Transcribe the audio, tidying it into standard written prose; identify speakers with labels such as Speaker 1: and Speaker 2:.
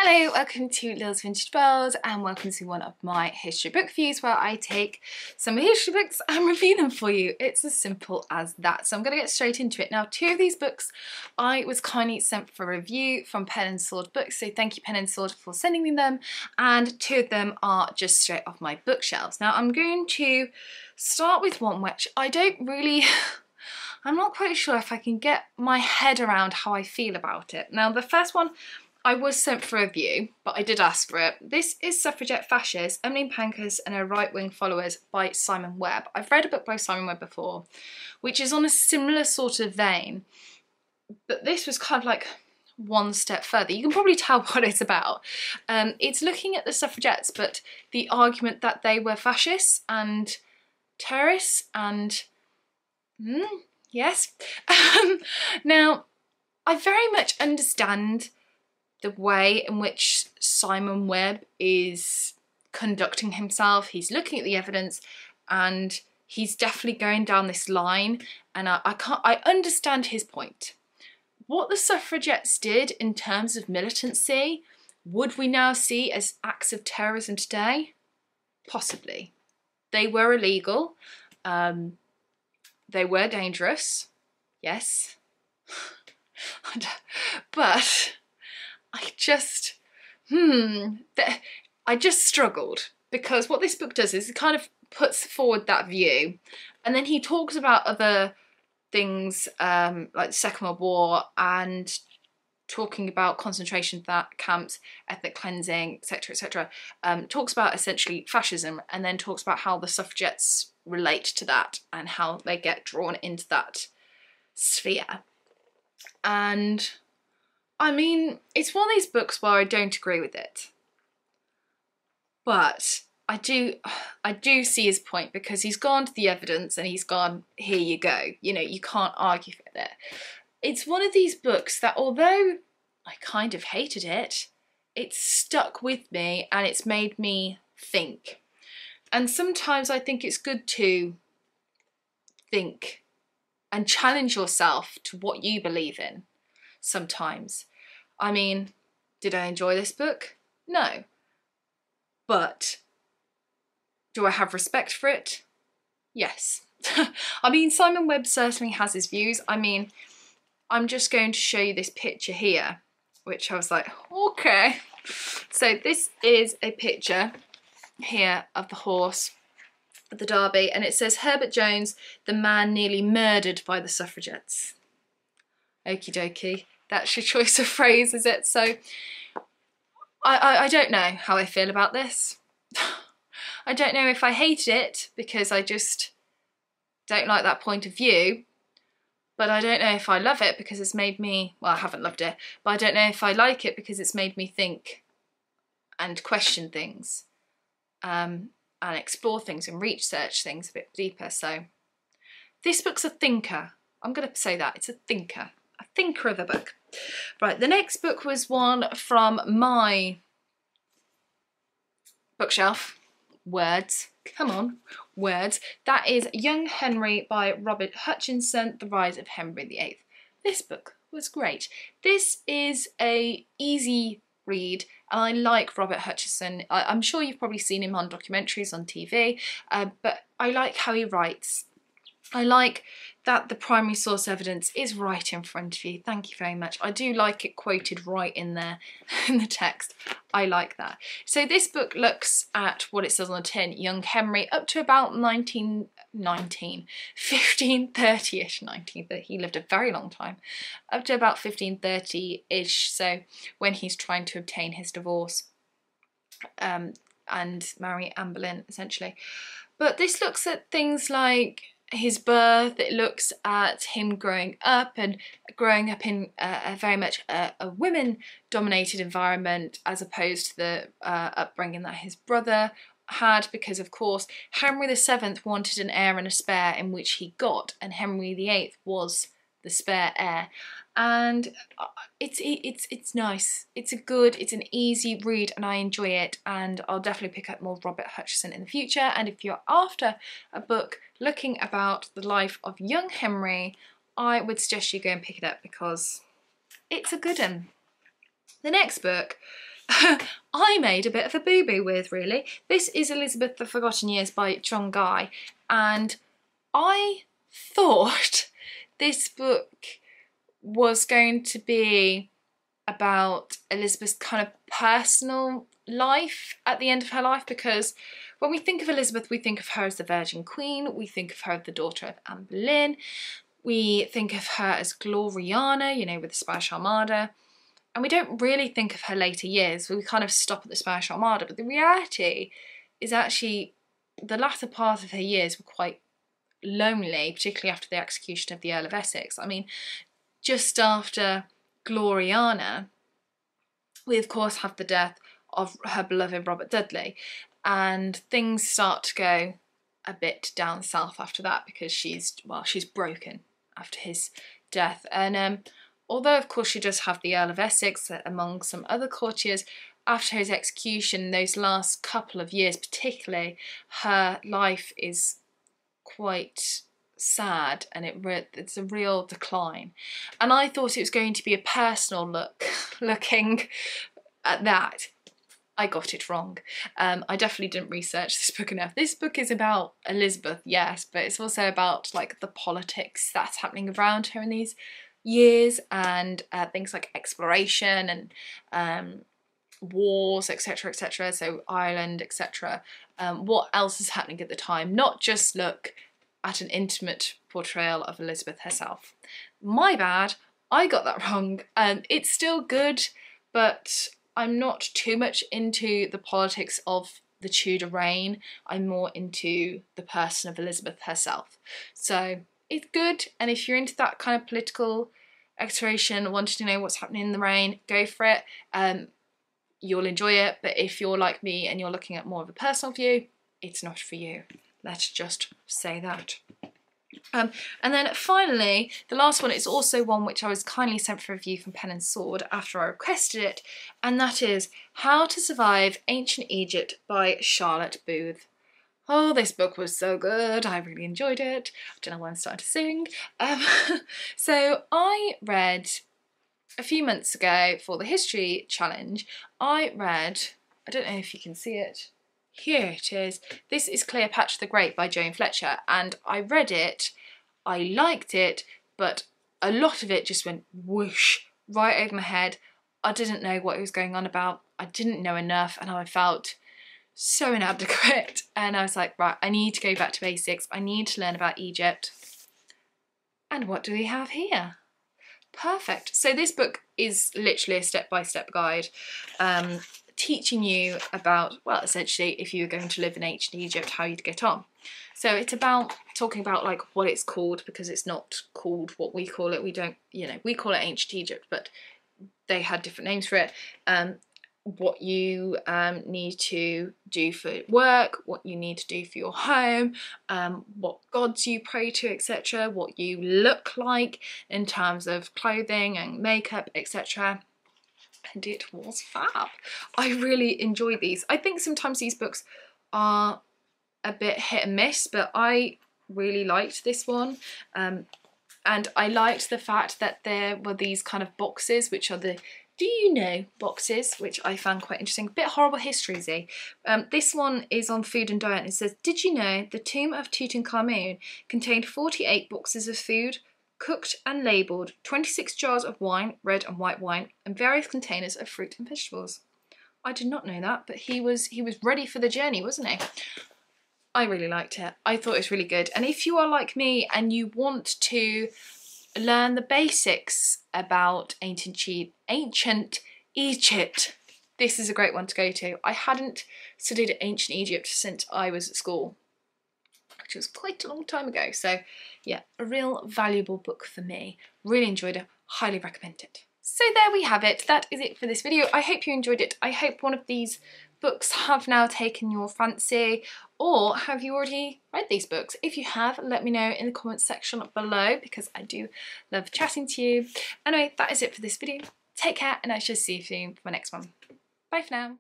Speaker 1: Hello, welcome to Lil's Vintage World and welcome to one of my history book reviews where I take some history books and review them for you. It's as simple as that. So I'm going to get straight into it. Now, two of these books I was kindly sent for review from Pen and Sword Books, so thank you Pen and Sword for sending me them, and two of them are just straight off my bookshelves. Now I'm going to start with one which I'm not quite sure if I can get my head around how I feel about it. Now the first one I was sent for review, but I did ask for it. This is Suffragette Fascists, Emmeline Pankhurst and Her Right-Wing Followers by Simon Webb. I've read a book by Simon Webb before, which is on a similar sort of vein, but this was kind of like one step further. You can probably tell what it's about. It's looking at the suffragettes, but the argument that they were fascists and terrorists and... yes. Now, I very much understand the way in which Simon Webb is conducting himself. He's looking at the evidence and he's definitely going down this line, and I understand his point. What the suffragettes did in terms of militancy, would we now see as acts of terrorism today? Possibly. They were illegal. They were dangerous. Yes. But I just struggled, because what this book does is it kind of puts forward that view, and then he talks about other things like the Second World War and talking about concentration camps, ethnic cleansing, etc, etc. Talks about essentially fascism, and then talks about how the suffragettes relate to that and how they get drawn into that sphere. And I mean, it's one of these books where I don't agree with it, but I do see his point, because he's gone to the evidence and he's gone, here you go, you know, you can't argue with it. It's one of these books that, although I kind of hated it, it's stuck with me and it's made me think. And sometimes I think it's good to think and challenge yourself to what you believe in. Sometimes. I mean, did I enjoy this book? No. But do I have respect for it? Yes. I mean, Simon Webb certainly has his views. I mean, I'm just going to show you this picture here, which I was like, okay. So this is a picture here of the horse at the Derby, and it says Herbert Jones, the man nearly murdered by the suffragettes. Okie dokie. That's your choice of phrase, is it? So I don't know how I feel about this. I don't know if I hate it because I just don't like that point of view, but I don't know if I love it because it's made me, well, I haven't loved it, but I don't know if I like it because it's made me think and question things, and explore things and research things a bit deeper. So this book's a thinker. I'm going to say that. It's a thinker. A thinker of a book. Right, the next book was one from my bookshelf. Words. Come on. Words. That is Young Henry by Robert Hutchinson, The Rise of Henry VIII. This book was great. This is a easy read, and I like Robert Hutchinson. I'm sure you've probably seen him on documentaries on TV, but I like how he writes. I like that the primary source evidence is right in front of you. Thank you very much. I do like it quoted right in there in the text. I like that. So this book looks at what it says on the tin, Young Henry, up to about 1530-ish, he lived a very long time, up to about 1530-ish, so when he's trying to obtain his divorce and marry Anne Boleyn, essentially. But this looks at things like his birth. It looks at him growing up in a very much a women-dominated environment, as opposed to the upbringing that his brother had, because of course Henry VII wanted an heir and a spare, in which he got, and Henry VIII was the spare heir. And it's nice. It's an easy read, and I enjoy it, and I'll definitely pick up more Robert Hutchinson in the future. And if you're after a book looking about the life of young Henry, I would suggest you go and pick it up, because it's a good one. The next book I made a bit of a boo-boo with, really. This is Elizabeth the Forgotten Years by John Guy, and I thought this book was going to be about Elizabeth's kind of personal life at the end of her life, because when we think of Elizabeth, we think of her as the Virgin Queen, we think of her as the daughter of Anne Boleyn, we think of her as Gloriana, you know, with the Spanish Armada, and we don't really think of her later years. We kind of stop at the Spanish Armada, but the reality is actually the latter part of her years were quite lonely, particularly after the execution of the Earl of Essex. I mean, just after Gloriana, we of course have the death of her beloved Robert Dudley, and things start to go a bit down south after that, because she's broken after his death. And although of course she does have the Earl of Essex among some other courtiers, after his execution, those last couple of years particularly, her life is quite sad, and it's a real decline. And I thought it was going to be a personal looking at that. I got it wrong. I definitely didn't research this book enough. This book is about Elizabeth, yes, but it's also about like the politics that's happening around her in these years, and things like exploration and wars, etc, etc, so Ireland, etc. What else is happening at the time, not just look at an intimate portrayal of Elizabeth herself. My bad, I got that wrong. It's still good, but I'm not too much into the politics of the Tudor reign. I'm more into the person of Elizabeth herself. So it's good, and if you're into that kind of political exploration, wanting to know what's happening in the reign, go for it. You'll enjoy it, but if you're like me and you're looking at more of a personal view, it's not for you. Let's just say that. And then finally, the last one is also one which I was kindly sent for review from Pen and Sword after I requested it, and that is How to Survive Ancient Egypt by Charlotte Booth. Oh, this book was so good. I really enjoyed it. I don't know why I'm starting to sing. So I read a few months ago for the History Challenge, I don't know if you can see it. Here it is. This is Cleopatra the Great by Joan Fletcher, and I read it, I liked it, but a lot of it just went whoosh right over my head. I didn't know what it was going on about. I didn't know enough, and I felt so inadequate. And I was like, right, I need to go back to basics. I need to learn about Egypt. And what do we have here? Perfect. So this book is literally a step-by-step guide, teaching you about, well, essentially, if you were going to live in ancient Egypt, how you'd get on. So it's about talking about like what it's called, because it's not called what we call it. We don't, we call it ancient Egypt, but they had different names for it. What you need to do for work, what you need to do for your home, what gods you pray to, etc., what you look like in terms of clothing and makeup, etc. And it was fab. I really enjoyed these. I think sometimes these books are a bit hit and miss, but I really liked this one. And I liked the fact that there were these kind of boxes, which are the do you know boxes, which I found quite interesting. A bit horrible history-y. This one is on food and diet, and it says, did you know the tomb of Tutankhamun contained 48 boxes of food, cooked and labelled, 26 jars of wine, red and white wine, and various containers of fruit and vegetables. I did not know that, but he was ready for the journey, wasn't he? I really liked it. I thought it was really good. And if you are like me and you want to learn the basics about ancient Egypt, this is a great one to go to. I hadn't studied ancient Egypt since I was at school, which was quite a long time ago. So yeah, a real valuable book for me. Really enjoyed it, highly recommend it. So there we have it. That is it for this video. I hope you enjoyed it. I hope one of these books have now taken your fancy, or have you already read these books? If you have, let me know in the comments section below, because I do love chatting to you. Anyway, that is it for this video. Take care, and I shall see you soon for my next one. Bye for now.